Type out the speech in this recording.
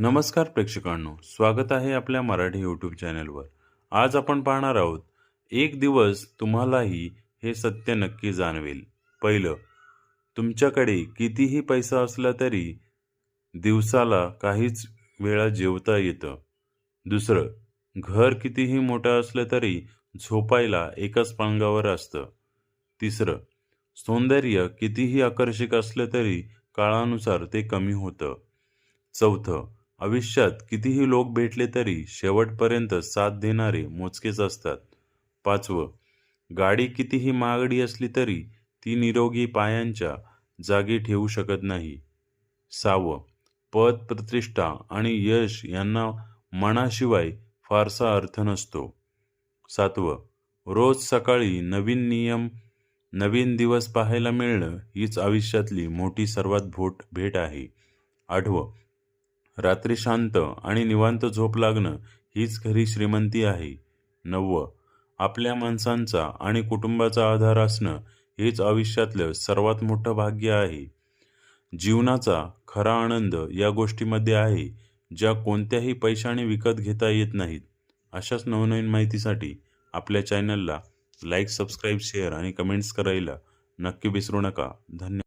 नमस्कार प्रेक्षकांनो, स्वागत आहे आपल्या मराठी यूट्यूब चॅनलवर. आज आपण पाहणार आहोत, एक दिवस तुम्हालाही हे सत्य नक्की जाणवेल. पहिलं, तुमच्याकडे कितीही पैसा असला तरी दिवसाला काहीच वेळा जेवता येतं. दुसरं, घर कितीही मोठं असलं तरी झोपायला एकाच पलंगावर असतं. तिसरं, सौंदर्य कितीही आकर्षक असलं तरी काळानुसार ते कमी होतं. चौथं, आयुष्यात कितीही लोक भेटले तरी शेवटपर्यंत साथ देणारे मोजकेच असतात. पाचवं, गाडी कितीही महागडी असली तरी ती निरोगी पायांच्या जागी ठेवू शकत नाही. सहावं, पद, प्रतिष्ठा आणि यश यांना मनाशिवाय फारसा अर्थ नसतो. सातवं, रोज सकाळी नवीन दिवस पाहायला मिळणं हीच आयुष्यातली मोठी सर्वात भेट आहे. आठवं, रात्री शांत आणि निवांत झोप लागणं हीच खरी श्रीमंती आहे. नववं, आपल्या माणसांचा आणि कुटुंबाचा आधार असणं हेच आयुष्यातलं सर्वात मोठं भाग्य आहे. जीवनाचा खरा आनंद या गोष्टीमध्ये आहे, ज्या कोणत्याही पैशाने विकत घेता येत नाहीत. अशाच नवनवीन माहितीसाठी आपल्या चॅनलला लाईक, सबस्क्राईब, शेअर आणि कमेंट्स करायला नक्की विसरू नका. धन्यवाद.